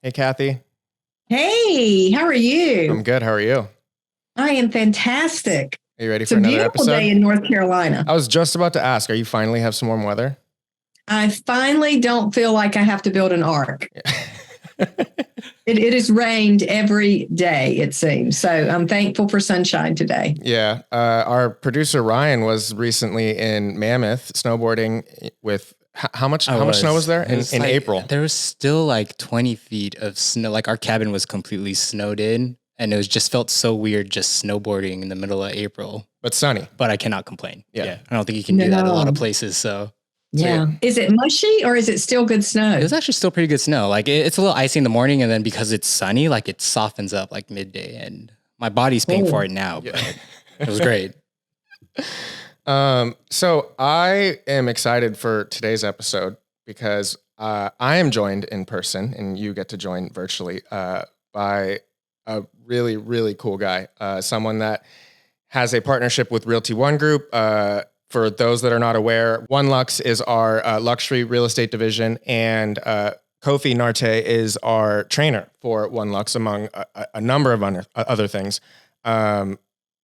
Hey, Kathy. Hey, how are you? I'm good. How are you? I am fantastic. Are you ready It's for a another beautiful episode? day in North Carolina. I was just about to ask, are you finally have some warm weather? I finally don't feel like I have to build an ark. It has rained every day, it seems. So I'm thankful for sunshine today. Yeah. Our producer, Ryan, was recently in Mammoth snowboarding with how much snow was there in April? There was still like 20 feet of snow. Like our cabin was completely snowed in, and it was just felt so weird just snowboarding in the middle of April. But sunny. But I cannot complain. Yeah. I don't think you can do that in a lot of places. So yeah. Is it mushy or is it still good snow? it was actually still pretty good snow. Like it's a little icy in the morning, and then because it's sunny, like it softens up like midday, and my body's paying for it now. Yeah. But it was great. So I am excited for today's episode because I am joined in person and you get to join virtually by a really, really cool guy. Someone that has a partnership with Realty ONE Group. For those that are not aware, One Lux is our luxury real estate division, and Kofi Nartey is our trainer for One Lux, among a number of other things.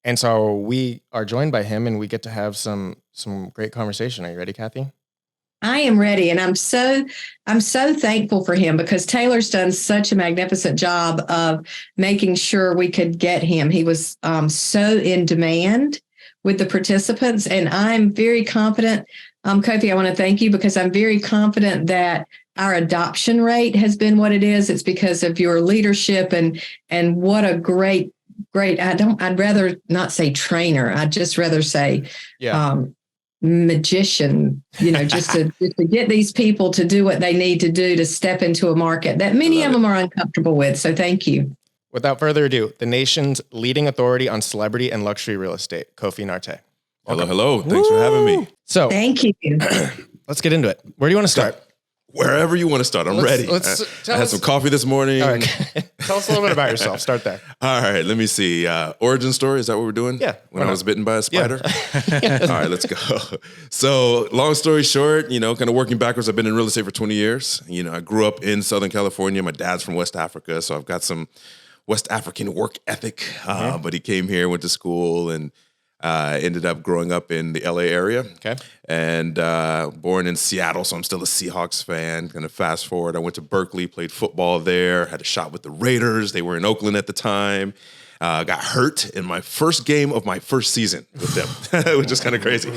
And so we are joined by him, and we get to have some great conversation. Are you ready, Kathy? I am ready, and I'm so thankful for him because Taylor's done such a magnificent job of making sure we could get him. He was so in demand with the participants, and I'm very confident. Kofi, I want to thank you because I'm very confident that our adoption rate has been what it is. It's because of your leadership and what a great. I'd rather not say trainer. I'd just rather say magician, just to get these people to do what they need to do to step into a market that many of them are uncomfortable with. So thank you. Without further ado, the nation's leading authority on celebrity and luxury real estate, Kofi Nartey. Welcome. Hello. Thanks for having me. So thank you. Let's get into it. Where do you want to start? Wherever you want to start. I'm ready. I had some coffee this morning. All right. Tell us a little bit about yourself. Start there. All right. Let me see. Origin story. Is that what we're doing? Yeah. When I was bitten by a spider? Yeah. All right. Let's go. So long story short, kind of working backwards. I've been in real estate for 20 years. I grew up in Southern California. My dad's from West Africa. So I've got some West African work ethic. But he came here, went to school, and ended up growing up in the LA area. Okay. And born in Seattle, so I'm still a Seahawks fan. Kind of fast forward, I went to Berkeley, played football there, had a shot with the Raiders. They were in Oakland at the time. Got hurt in my first game of my first season with them, which is kind of crazy.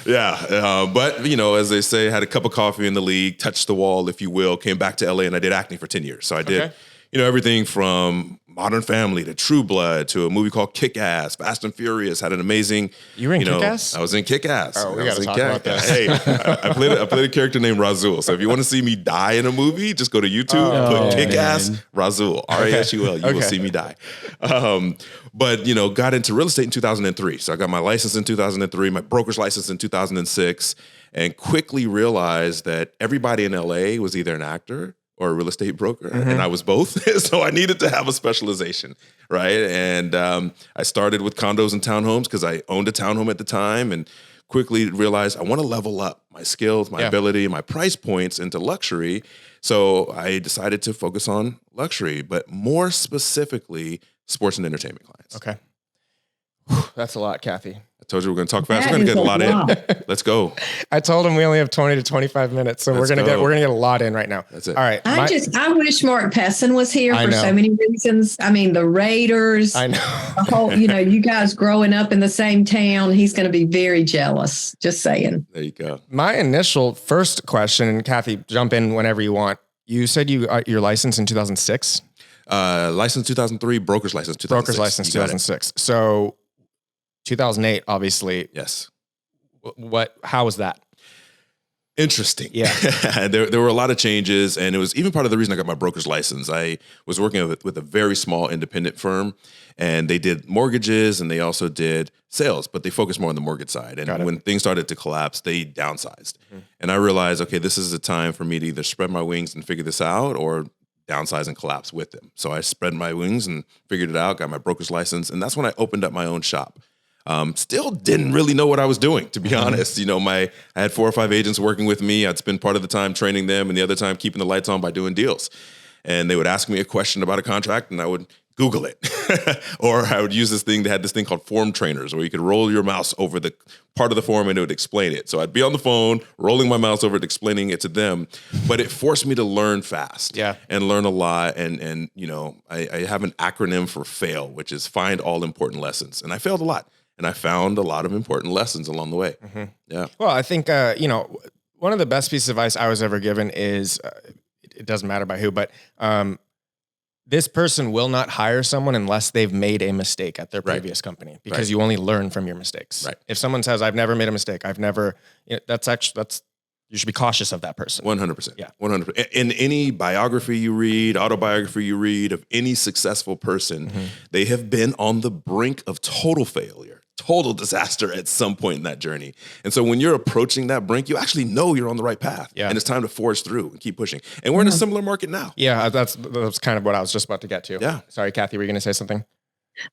Yeah. But, as they say, had a cup of coffee in the league, touched the wall, if you will, came back to LA, and I did acting for 10 years. So I did, everything from Modern Family to True Blood to a movie called Kick-Ass, Fast and Furious. Had an amazing. You were in Kick-Ass? I was in Kick-Ass. Oh, we got to talk about this. Hey, I played a character named Razul. So if you want to see me die in a movie, just go to YouTube, put Kick-Ass Razul, Rasul. You will see me die. But got into real estate in 2003. So I got my license in 2003, my broker's license in 2006, and quickly realized that everybody in LA was either an actor or a real estate broker, and I was both. So I needed to have a specialization, right? And I started with condos and townhomes because I owned a townhome at the time, and quickly realized I want to level up my skills, my ability, my price points into luxury. So I decided to focus on luxury, but more specifically, sports and entertainment clients. Okay. Whew, that's a lot, Kathy. I told you we're going to talk fast. We're going to get a lot in. Let's go. I told him we only have 20 to 25 minutes, so we're gonna get a lot in right now. That's it. All right. I wish Mark Pessin was here for so many reasons. I mean, the Raiders. I know. The whole, you guys growing up in the same town. He's going to be very jealous. Just saying. There you go. My initial first question, and Kathy, jump in whenever you want. You said you got your license in 2006. License 2003, broker's license 2006. Broker's license 2006. So 2008, obviously. Yes. How was that? Interesting. Yeah. There were a lot of changes, and it was even part of the reason I got my broker's license. I was working with a very small independent firm, and they did mortgages and they also did sales, but they focused more on the mortgage side. And when things started to collapse, they downsized. And I realized, okay, this is the time for me to either spread my wings and figure this out or downsize and collapse with them. So I spread my wings and figured it out, got my broker's license, and that's when I opened up my own shop. Still didn't really know what I was doing, to be honest. I had 4 or 5 agents working with me. I'd spend part of the time training them and the other time keeping the lights on by doing deals. and they would ask me a question about a contract, and I would Google it. Or I would use this thing that had this thing called form trainers, where you could roll your mouse over the part of the form and it would explain it. So I'd be on the phone, rolling my mouse over it, explaining it to them. But it forced me to learn fast and learn a lot. And you know, I have an acronym for FAIL, which is find all important lessons. And I failed a lot. And I found a lot of important lessons along the way. Mm-hmm. Yeah. Well, I think, you know, one of the best pieces of advice I was ever given is, it doesn't matter by who, but this person will not hire someone unless they've made a mistake at their previous company, because you only learn from your mistakes. Right. If someone says, I've never made a mistake, you should be cautious of that person. 100%. Yeah. 100%. In any biography you read, autobiography you read of any successful person, they have been on the brink of total failure, total disaster at some point in that journey. And so when you're approaching that brink, you actually know you're on the right path. Yeah. And it's time to forge through and keep pushing. And we're in a similar market now. Yeah, that's kind of what I was just about to get to. Yeah. Sorry, Kathy, were you going to say something?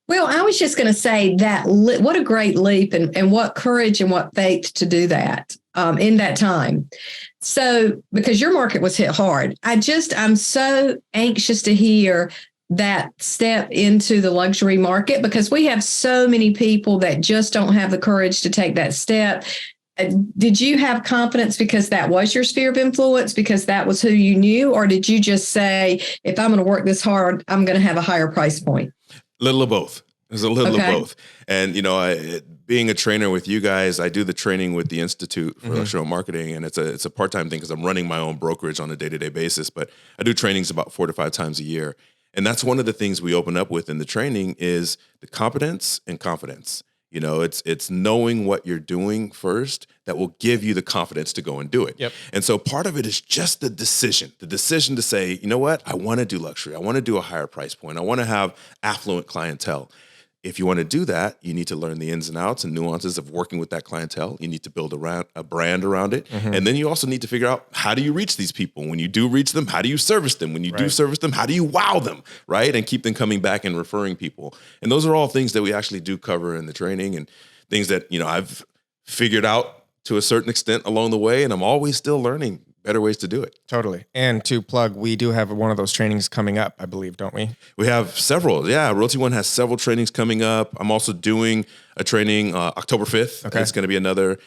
Well, I was just going to say that what a great leap and what courage and what faith to do that in that time. So, because your market was hit hard, I'm so anxious to hear that step into the luxury market, because we have so many people that just don't have the courage to take that step. Did you have confidence because that was your sphere of influence, because that was who you knew? Or did you just say, if I'm going to work this hard, I'm going to have a higher price point? Little of both. There's a little of both. And, you know, being a trainer with you guys, I do the training with the Institute for Electrical Marketing, and it's a part-time thing because I'm running my own brokerage on a day-to-day basis, but I do trainings about 4 to 5 times a year. And that's one of the things we open up with in the training is the competence and confidence. You know, it's knowing what you're doing first that will give you the confidence to go and do it. Yep. And so part of it is just the decision to say, you know what, I want to do luxury. I want to do a higher price point. I want to have affluent clientele. If you want to do that, you need to learn the ins and outs and nuances of working with that clientele. You need to build a brand around it. And then you also need to figure out, how do you reach these people? When you do reach them, how do you service them? When you do service them, how do you wow them, right? And keep them coming back and referring people. And those are all things that we actually do cover in the training, and things that, you know, I've figured out to a certain extent along the way, and I'm always still learning better ways to do it. Totally. And to plug, we do have one of those trainings coming up, I believe, don't we? We have several. Yeah, Realty One has several trainings coming up. I'm also doing a training October 5th. Okay. It's going to be another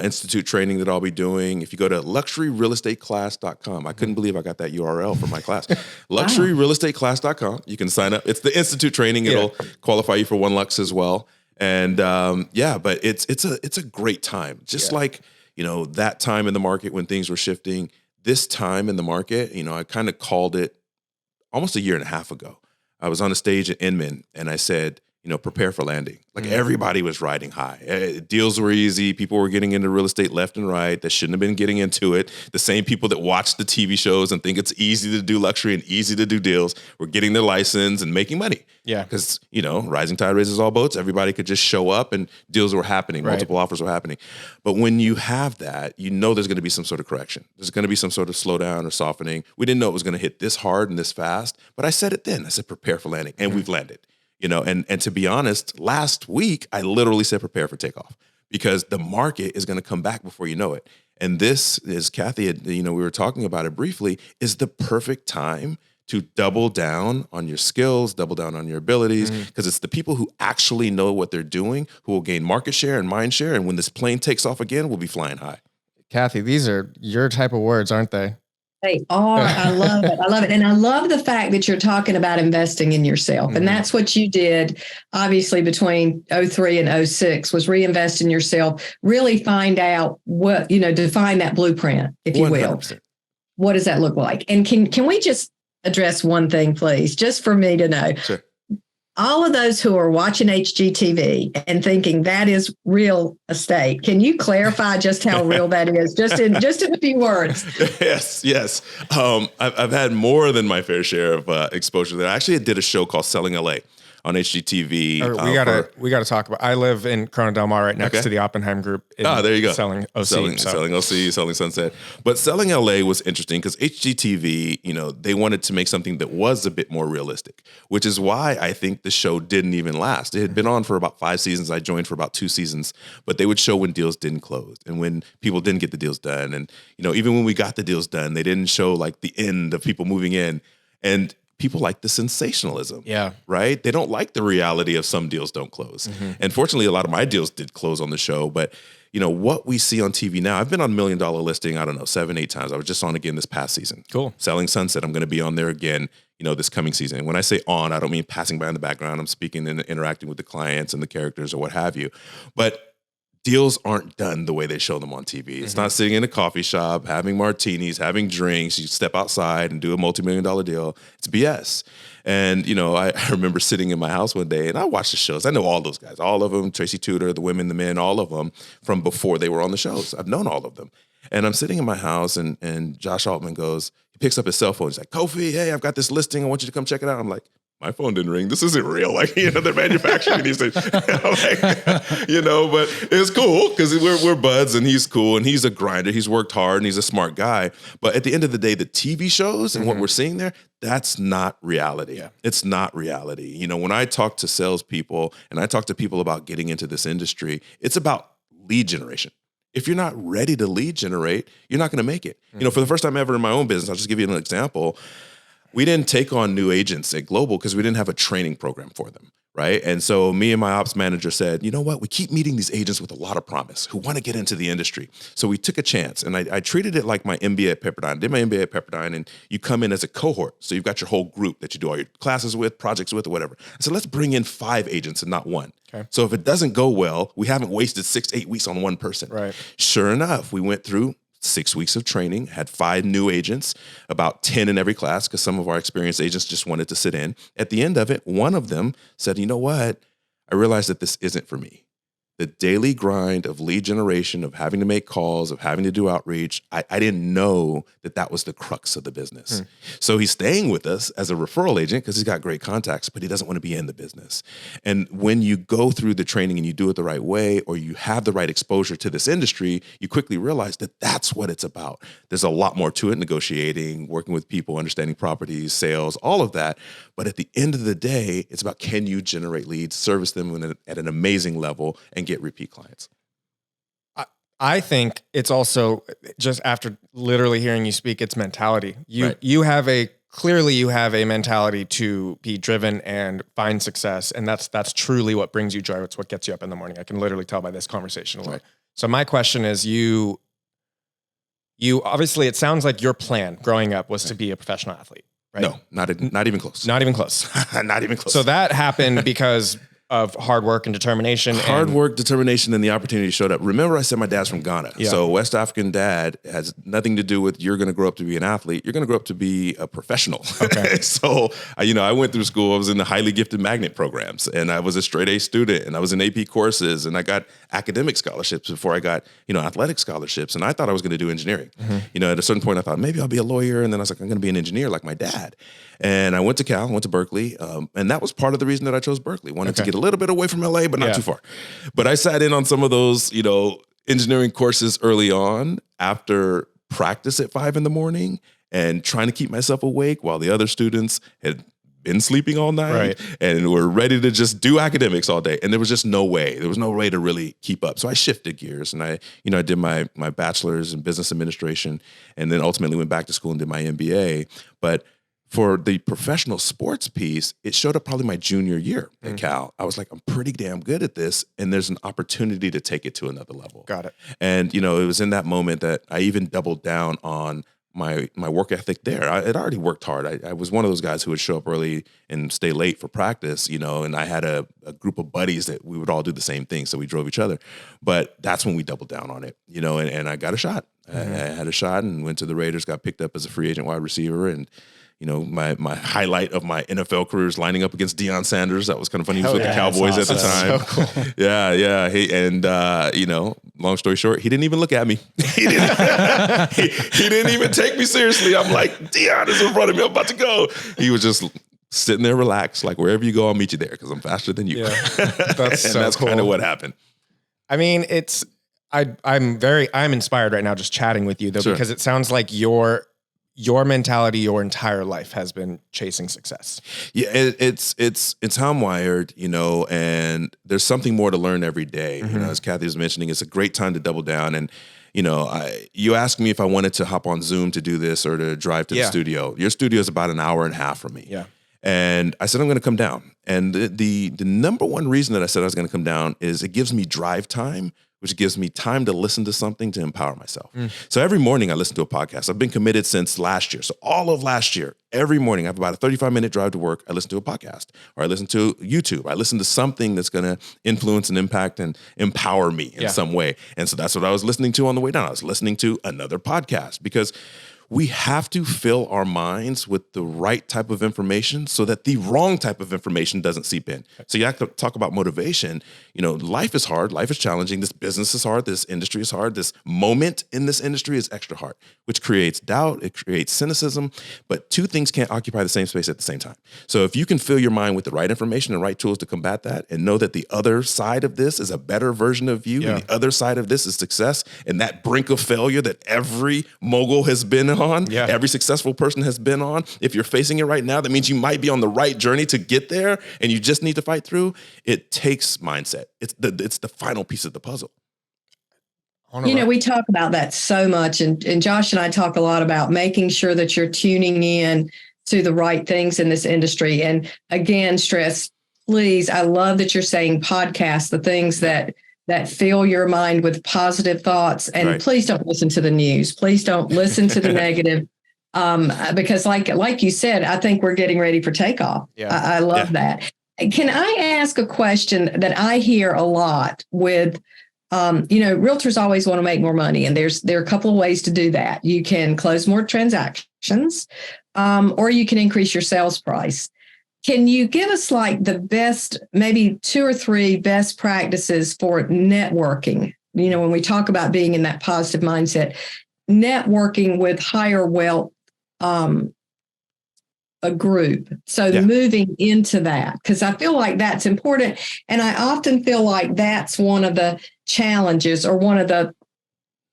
Institute training that I'll be doing. If you go to luxuryrealestateclass.com, I couldn't believe I got that URL for my class. Luxuryrealestateclass.com. You can sign up. It's the Institute training. It'll qualify you for One Lux as well. And but it's a great time. Just like, you know, that time in the market when things were shifting, this time in the market, you know, I kind of called it almost a year and a half ago. I was on a stage at Inman and I said, you know, prepare for landing. Like everybody was riding high. Deals were easy. People were getting into real estate left and right that shouldn't have been getting into it. The same people that watch the TV shows and think it's easy to do luxury and easy to do deals were getting their license and making money. Yeah. Because, you know, rising tide raises all boats. Everybody could just show up and deals were happening. Multiple offers were happening. But when you have that, you know there's going to be some sort of correction. There's going to be some sort of slowdown or softening. We didn't know it was going to hit this hard and this fast. But I said it then. I said, prepare for landing. And we've landed. You know, and to be honest, last week, I literally said, prepare for takeoff, because the market is going to come back before you know it. And this is, Kathy, you know, we were talking about it briefly, is the perfect time to double down on your skills, double down on your abilities, because it's the people who actually know what they're doing who will gain market share and mind share. And when this plane takes off again, we'll be flying high. Kathy, these are your type of words, aren't they? They are. I love it. I love it. And I love the fact that you're talking about investing in yourself. And that's what you did, obviously, between 03 and 06 was reinvest in yourself, really find out what, you know, define that blueprint, if you 100%. Will. What does that look like? And can we just address one thing, please, just for me to know? Sure. All of those who are watching HGTV and thinking that is real estate, can you clarify just how real that is, just in a few words? Yes. I've had more than my fair share of exposure there. I actually did a show called Selling LA on HGTV. We gotta talk about. I live in Corona Del Mar, right next to the Oppenheim Group. There you go. Selling OC, selling OC, selling Sunset. But Selling LA was interesting because HGTV, you know, they wanted to make something that was a bit more realistic, which is why I think the show didn't even last. It had been on for about 5 seasons. I joined for about 2 seasons, but they would show when deals didn't close and when people didn't get the deals done. And, you know, even when we got the deals done, they didn't show like the end of people moving in. And people like the sensationalism. Yeah. Right? They don't like the reality of some deals don't close. And fortunately, a lot of my deals did close on the show. But, what we see on TV now, I've been on $1 Million Listing, I don't know, 7, 8 times. I was just on again this past season. Cool. Selling Sunset, I'm going to be on there again, this coming season. And when I say on, I don't mean passing by in the background. I'm speaking and interacting with the clients and the characters or what have you. But deals aren't done the way they show them on TV. It's not sitting in a coffee shop, having martinis, having drinks. You step outside and do a multi-million-dollar deal. It's BS. And, I remember sitting in my house one day and I watched the shows. I know all those guys, all of them, Tracy Tudor, the women, the men, all of them from before they were on the shows. I've known all of them. And I'm sitting in my house and Josh Altman he picks up his cell phone. He's like, Kofi, hey, I've got this listing. I want you to come check it out. I'm like, my phone didn't ring. This isn't real. Like, they're manufacturing these things. But it's cool because we're buds and he's cool and he's a grinder. He's worked hard and he's a smart guy. But at the end of the day, the TV shows and what we're seeing there, that's not reality. Yeah. It's not reality. When I talk to salespeople and I talk to people about getting into this industry, it's about lead generation. If you're not ready to lead generate, you're not going to make it. For the first time ever in my own business, I'll just give you an example. We didn't take on new agents at Global because we didn't have a training program for them, right? And so me and my ops manager said, you know what? We keep meeting these agents with a lot of promise who want to get into the industry. So we took a chance, and I treated it like my MBA at Pepperdine. I did my MBA at Pepperdine, and you come in as a cohort. So you've got your whole group that you do all your classes with, projects with, or whatever. So let's bring in 5 agents and not 1. Okay. So if it doesn't go well, we haven't wasted 6 to 8 weeks on one person. Right. Sure enough, we went through 6 weeks of training, had 5 new agents, about 10 in every class because some of our experienced agents just wanted to sit in. At the end of it, one of them said, you know what? I realized that this isn't for me. The daily grind of lead generation, of having to make calls, of having to do outreach, I didn't know that was the crux of the business. So he's staying with us as a referral agent because he's got great contacts, but he doesn't want to be in the business. And when you go through the training and you do it the right way, or you have the right exposure to this industry, you quickly realize that that's what it's about. There's a lot more to it, negotiating, working with people, understanding properties, sales, all of that. But at the end of the day, it's about, can you generate leads, service them at an amazing level, and get repeat clients. I think it's also, just after literally hearing you speak, it's mentality. You have a mentality to be driven and find success. And that's truly what brings you joy. It's what gets you up in the morning. I can literally tell by this conversation alone. Right. So my question is, you obviously, it sounds like your plan growing up was to be a professional athlete, right? No, not even close. Not even close. Not even close. So that happened because of hard work and determination. Hard work, determination, and the opportunity showed up. Remember, I said my dad's from Ghana. Yeah. So West African dad has nothing to do with you're going to grow up to be an athlete. You're going to grow up to be a professional. Okay. So, I went through school. I was in the highly gifted magnet programs, and I was a straight A student, and I was in AP courses, and I got academic scholarships before I got, athletic scholarships. And I thought I was going to do engineering. At a certain point, I thought maybe I'll be a lawyer. And then I was like, I'm going to be an engineer like my dad. And I went to Cal, went to Berkeley. And that was part of the reason that I chose Berkeley. Wanted to get a little bit away from LA, but not too far. But I sat in on some of those, engineering courses early on after practice at 5 a.m. and trying to keep myself awake while the other students had been sleeping all night and were ready to just do academics all day. And there was just no way. There was no way to really keep up. So I shifted gears and I did my bachelor's in business administration and then ultimately went back to school and did my MBA. But for the professional sports piece, it showed up probably my junior year at Cal. I was like, I'm pretty damn good at this, and there's an opportunity to take it to another level. Got it. And, it was in that moment that I even doubled down on my work ethic there. I had already worked hard. I was one of those guys who would show up early and stay late for practice, and I had a group of buddies that we would all do the same thing. So we drove each other. But that's when we doubled down on it, and I got a shot. I had a shot and went to the Raiders, got picked up as a free agent wide receiver, and my highlight of my NFL career is lining up against Deion Sanders. That was kind of funny. He was with the Cowboys at the time. So cool. Yeah. Long story short, he didn't even look at me. He didn't even take me seriously. I'm like, Deion is in front of me. I'm about to go. He was just sitting there relaxed, like wherever you go, I'll meet you there because I'm faster than you. Yeah, that's cool. Kind of what happened. I mean, I'm inspired right now just chatting with you though, because it sounds like your mentality your entire life has been chasing success. Yeah, it's how I'm wired, and there's something more to learn every day. As Kathy was mentioning, it's a great time to double down. And you asked me if I wanted to hop on Zoom to do this or to drive to the studio. Your studio is about an hour and a half from me. Yeah. And I said, I'm going to come down. And the number one reason that I said I was going to come down is it gives me drive time, which gives me time to listen to something to empower myself. So every morning I listen to a podcast. I've been committed since last year. So all of last year, every morning I have about a 35-minute drive to work. I listen to a podcast or I listen to YouTube. I listen to something that's going to influence and impact and empower me in some way. And so that's what I was listening to on the way down. I was listening to another podcast because we have to fill our minds with the right type of information so that the wrong type of information doesn't seep in. So you have to talk about motivation. Life is hard. Life is challenging. This business is hard. This industry is hard. This moment in this industry is extra hard, which creates doubt. It creates cynicism. But two things can't occupy the same space at the same time. So if you can fill your mind with the right information and right tools to combat that and know that the other side of this is a better version of you and the other side of this is success and that brink of failure that every mogul has been on, every successful person has been on. If you're facing it right now, that means you might be on the right journey to get there and you just need to fight through. It takes mindset. It's the final piece of the puzzle. We talk about that so much. And Josh and I talk a lot about making sure that you're tuning in to the right things in this industry. And again, stress, please, I love that you're saying podcasts, the things that fill your mind with positive thoughts. And please don't listen to the news. Please don't listen to the negative. Because like you said, I think we're getting ready for takeoff. Yeah. I love that. Can I ask a question that I hear a lot with, realtors always want to make more money. And there are a couple of ways to do that. You can close more transactions, or you can increase your sales price. Can you give us the best, maybe 2 or 3 best practices for networking? When we talk about being in that positive mindset, networking with higher wealth, a group. So moving into that, because I feel like that's important. And I often feel like that's one of the challenges or one of the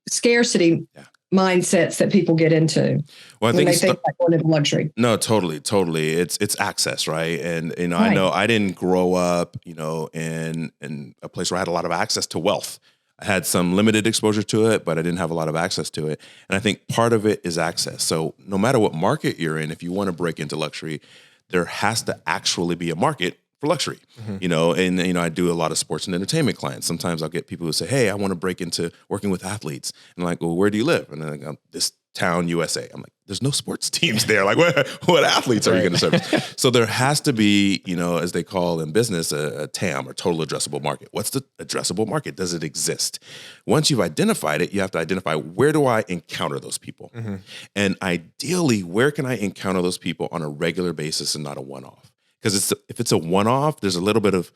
scarcity mindsets that people get into when they think like going into luxury. No, totally. It's access, right? And I know I didn't grow up, in a place where I had a lot of access to wealth. I had some limited exposure to it, but I didn't have a lot of access to it. And I think part of it is access. So no matter what market you're in, if you want to break into luxury, there has to actually be a market for luxury, and I do a lot of sports and entertainment clients. Sometimes I'll get people who say, hey, I want to break into working with athletes. And I'm like, well, where do you live? And then this town, USA. I'm like, there's no sports teams there. Like what athletes are you going to service? So there has to be, as they call in business, a TAM or total addressable market. What's the addressable market? Does it exist? Once you've identified it, you have to identify, where do I encounter those people? And ideally, where can I encounter those people on a regular basis and not a one-off? Because if it's a one-off, there's a little bit of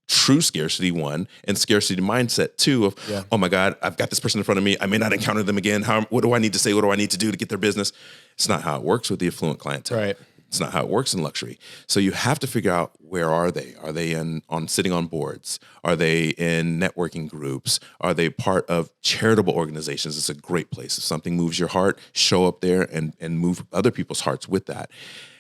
true scarcity, one, and scarcity mindset, two, of, oh my God, I've got this person in front of me. I may not encounter them again. What do I need to say? What do I need to do to get their business? It's not how it works with the affluent clientele. Right. It's not how it works in luxury. So you have to figure out, where are they? Are they sitting on boards? Are they in networking groups? Are they part of charitable organizations? It's a great place. If something moves your heart, show up there and move other people's hearts with that.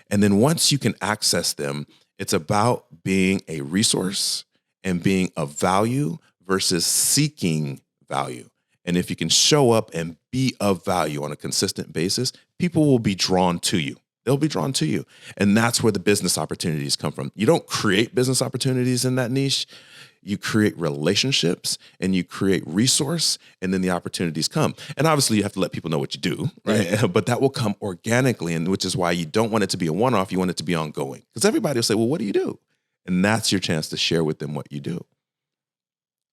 And then once you can access them, it's about being a resource and being of value versus seeking value. And if you can show up and be of value on a consistent basis, people will be drawn to you. They'll be drawn to you. And that's where the business opportunities come from. You don't create business opportunities in that niche. You create relationships and you create resource, and then the opportunities come. And obviously you have to let people know what you do, right? But that will come organically, and which is why you don't want it to be a one-off. You want it to be ongoing, because everybody will say, well, what do you do? And that's your chance to share with them what you do.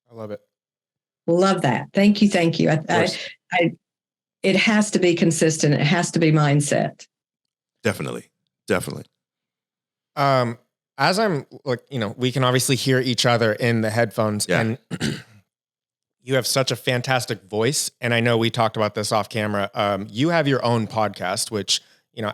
I love it. Love that. Thank you. Thank you. It has to be consistent. It has to be mindset. Definitely. As I'm like, we can obviously hear each other in the headphones, and you have such a fantastic voice. And I know we talked about this off camera. You have your own podcast, which,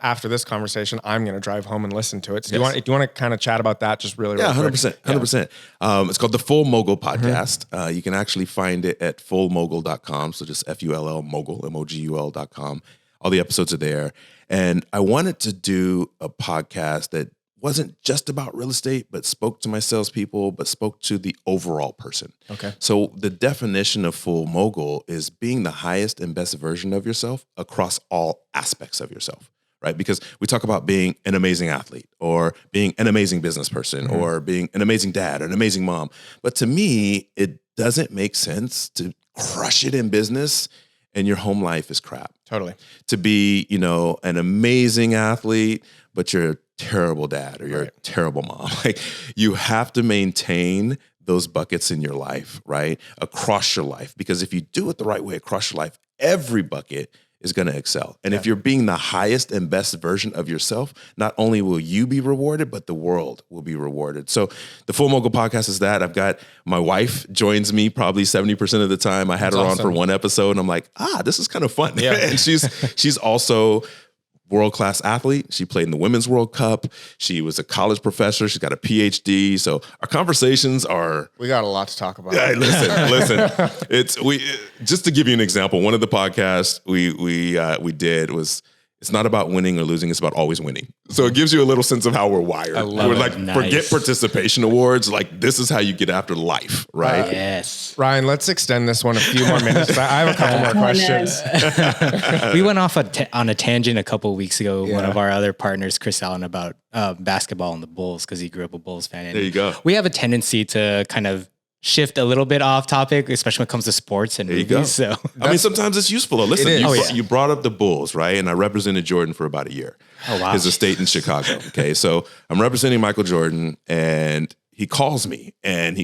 after this conversation, I'm going to drive home and listen to it. So do you want to kind of chat about that just really? 100%. 100%. It's called the Full Mogul Podcast. You can actually find it at fullmogul.com. So just FULL mogul, MOGUL.com. All the episodes are there. And I wanted to do a podcast that wasn't just about real estate, but spoke to my salespeople, but spoke to the overall person. Okay. So the definition of full mogul is being the highest and best version of yourself across all aspects of yourself, right? Because we talk about being an amazing athlete or being an amazing business person or being an amazing dad or an amazing mom. But to me, it doesn't make sense to crush it in business and your home life is crap. Totally. To be, an amazing athlete, but you're a terrible dad or you're a terrible mom. Like, you have to maintain those buckets in your life, right? Across your life. Because if you do it the right way across your life, every bucket is going to excel. And if you're being the highest and best version of yourself, not only will you be rewarded, but the world will be rewarded. So the Full Mogul podcast is that. I've got my wife joins me probably 70% of the time. I had her on for one episode and I'm like, this is kind of fun. Yeah. And she's also world-class athlete. She played in the Women's World Cup. She was a college professor. She's got a PhD. So our conversations are... We got a lot to talk about. Listen. Just to give you an example, one of the podcasts we did was, it's not about winning or losing, it's about always winning. So it gives you a little sense of how we're wired. We're like, forget participation awards. Like, this is how you get after life, right? Yes. Ryan, let's extend this one a few more minutes. I have a couple more questions. We went off on a tangent a couple of weeks ago. One of our other partners, Chris Allen, about basketball and the Bulls, because he grew up a Bulls fan. And there you go. We have a tendency to kind of shift a little bit off topic, especially when it comes to sports and movies. So I mean, sometimes it's useful though. Listen, you brought up the Bulls, right? And I represented Jordan for about a year. Oh, wow. His estate in Chicago. Okay. So I'm representing Michael Jordan and he calls me and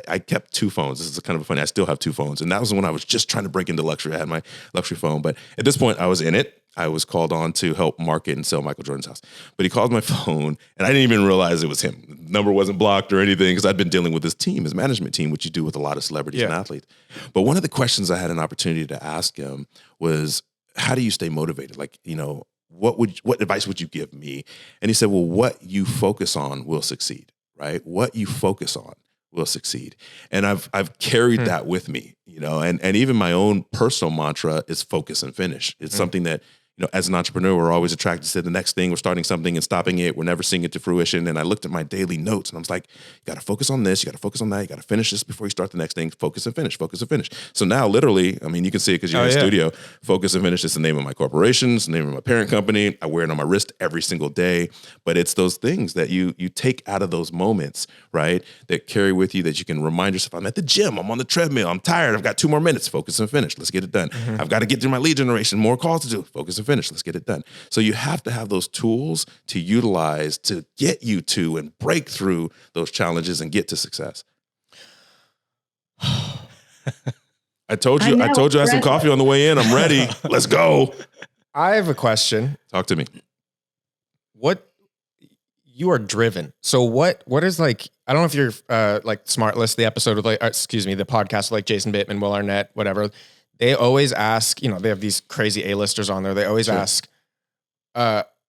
I kept two phones. This is kind of funny. I still have two phones. And that was when I was just trying to break into luxury. I had my luxury phone, but at this point I was in it. I was called on to help market and sell Michael Jordan's house. But he called my phone and I didn't even realize it was him. The number wasn't blocked or anything because I'd been dealing with his team, his management team, which you do with a lot of celebrities and athletes. But one of the questions I had an opportunity to ask him was, how do you stay motivated? Like, what advice would you give me? And he said, well, what you focus on will succeed, right? What you focus on will succeed. And I've carried that with me, and even my own personal mantra is focus and finish. It's something that, as an entrepreneur, we're always attracted to the next thing. We're starting something and stopping it. We're never seeing it to fruition. And I looked at my daily notes and I was like, you got to focus on this. You got to focus on that. You got to finish this before you start the next thing. Focus and finish, focus and finish. So now literally, I mean, you can see it because you're in the studio. Focus and finish is the name of my corporation. It's the name of my parent company. I wear it on my wrist every single day. But it's those things that you take out of those moments, right? That carry with you that you can remind yourself, I'm at the gym. I'm on the treadmill. I'm tired. I've got 2 more minutes. Focus and finish. Let's get it done. I've got to get through my lead generation. More calls to do. Focus and finish. Let's get it done. So you have to have those tools to utilize to get you to and break through those challenges and get to success. I told you I had some coffee on the way in. I'm ready. Let's go. I have a question. Talk to me. You are driven. So what is like, I don't know if you're like Smart List, the episode with the podcast with like Jason Bateman, Will Arnett, whatever. They always ask, they have these crazy A-listers on there. They always ask,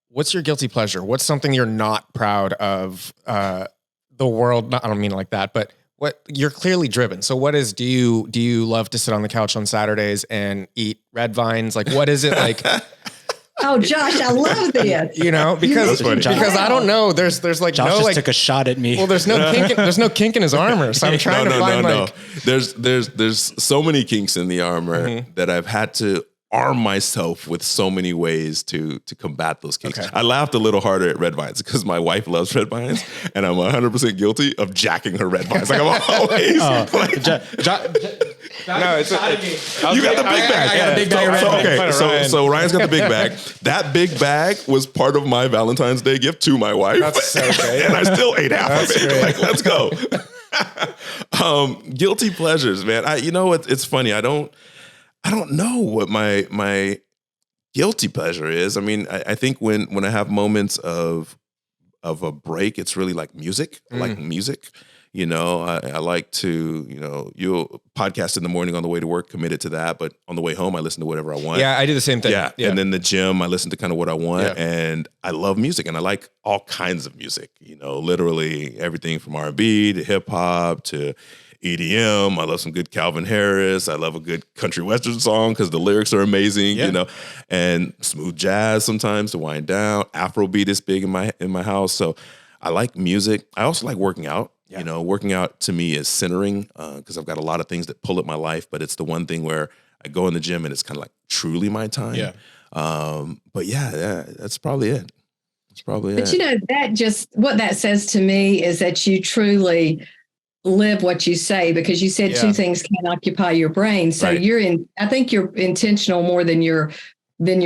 what's your guilty pleasure? What's something you're not proud of? The world, I don't mean it like that, but what you're clearly driven. So what is, do you love to sit on the couch on Saturdays and eat red vines? Like, what is it like? Oh, Josh, I love this. Because I don't know. There's like Josh just took a shot at me. Well, there's no kink in his armor. So I'm trying to find There's so many kinks in the armor that I've had to arm myself with so many ways to combat those kinks. Okay. I laughed a little harder at red vines because my wife loves red vines and I'm 100% guilty of jacking her red vines. Like I'm always no, it's you got the big bag. I got a big bag. So Ryan's got the big bag. That big bag was part of my Valentine's Day gift to my wife. That's so great. And I still ate half of it. Great. Like, let's go. Guilty pleasures, man. It's funny. I don't know what my guilty pleasure is. I mean, I think when I have moments of a break, it's really like music. I like music. I like to, you'll podcast in the morning on the way to work, committed to that. But on the way home, I listen to whatever I want. Yeah, I do the same thing. Yeah. And then the gym, I listen to kind of what I want. Yeah. And I love music and I like all kinds of music, literally everything from R&B to hip hop to EDM. I love some good Calvin Harris. I love a good country western song because the lyrics are amazing, you know, and smooth jazz sometimes to wind down. Afrobeat is big in my house. So I like music. I also like working out. Yeah. You know, working out to me is centering because I've got a lot of things that pull at my life, but it's the one thing where I go in the gym and it's kind of like truly my time. Yeah. But yeah, that's probably it. That's probably it. But you know, what that says to me is that you truly live what you say, because you said two things can occupy your brain. So I think you're intentional more than you're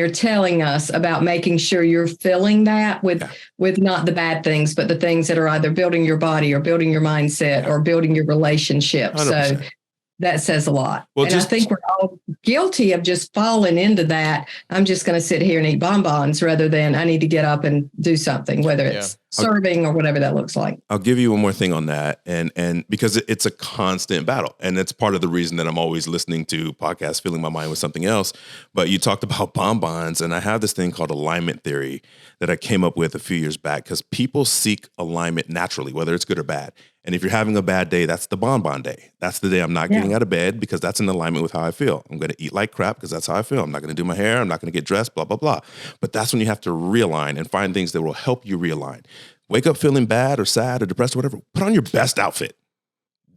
telling us about making sure you're filling that with not the bad things, but the things that are either building your body or building your mindset or building your relationship. 100%. So that says a lot. Well, I think we're all guilty of just falling into that. I'm just going to sit here and eat bonbons rather than I need to get up and do something, whether it's serving or whatever that looks like. I'll give you one more thing on that. And because it's a constant battle. And it's part of the reason that I'm always listening to podcasts, filling my mind with something else. But you talked about bonbons, and I have this thing called alignment theory that I came up with a few years back, because people seek alignment naturally, whether it's good or bad. And if you're having a bad day, that's the bonbon day. That's the day I'm not getting out of bed because that's in alignment with how I feel. I'm going to eat like crap because that's how I feel. I'm not going to do my hair. I'm not going to get dressed, blah, blah, blah. But that's when you have to realign and find things that will help you realign. Wake up feeling bad or sad or depressed or whatever. Put on your best outfit.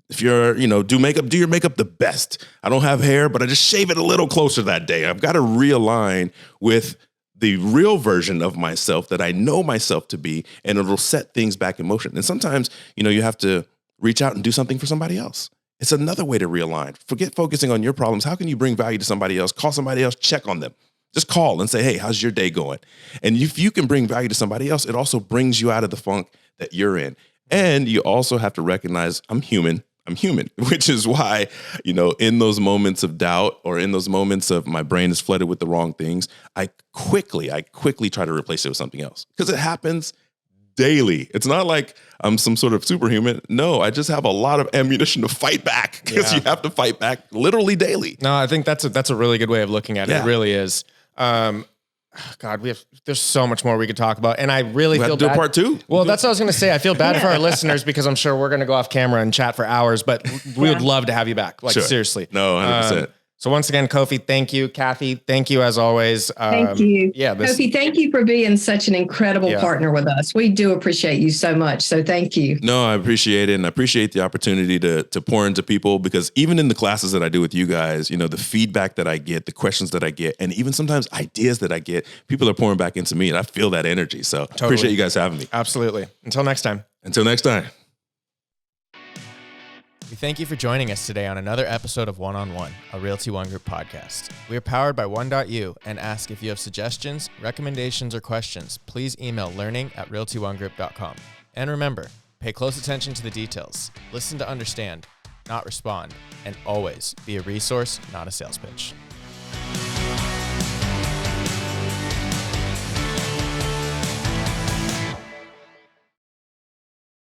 If you're, do your makeup the best. I don't have hair, but I just shave it a little closer that day. I've got to realign with the real version of myself that I know myself to be, and it'll set things back in motion. And sometimes, you have to reach out and do something for somebody else. It's another way to realign. Forget focusing on your problems. How can you bring value to somebody else? Call somebody else, check on them. Just call and say, hey, how's your day going? And if you can bring value to somebody else, it also brings you out of the funk that you're in. And you also have to recognize I'm human, which is why, in those moments of doubt or in those moments of my brain is flooded with the wrong things, I quickly try to replace it with something else, because it happens daily. It's not like I'm some sort of superhuman. No, I just have a lot of ammunition to fight back, because you have to fight back literally daily. No, I think that's a really good way of looking at it. It really is. God, there's so much more we could talk about. And I really feel bad. Do a part two. Well, that's what I was going to say. I feel bad for our listeners, because I'm sure we're going to go off camera and chat for hours, but we would love to have you back. Like, seriously. No, 100%. So once again, Kofi, thank you. Kathy, thank you as always. Thank you. Kofi, thank you for being such an incredible partner with us. We do appreciate you so much. So thank you. No, I appreciate it. And I appreciate the opportunity to pour into people, because even in the classes that I do with you guys, the feedback that I get, the questions that I get, and even sometimes ideas that I get, people are pouring back into me, and I feel that energy. So appreciate you guys having me. Absolutely. Until next time. We thank you for joining us today on another episode of One on One, a Realty ONE Group podcast. We are powered by One.U and ask if you have suggestions, recommendations, or questions, please email learning@realtyonegroup.com. And remember, pay close attention to the details, listen to understand, not respond, and always be a resource, not a sales pitch.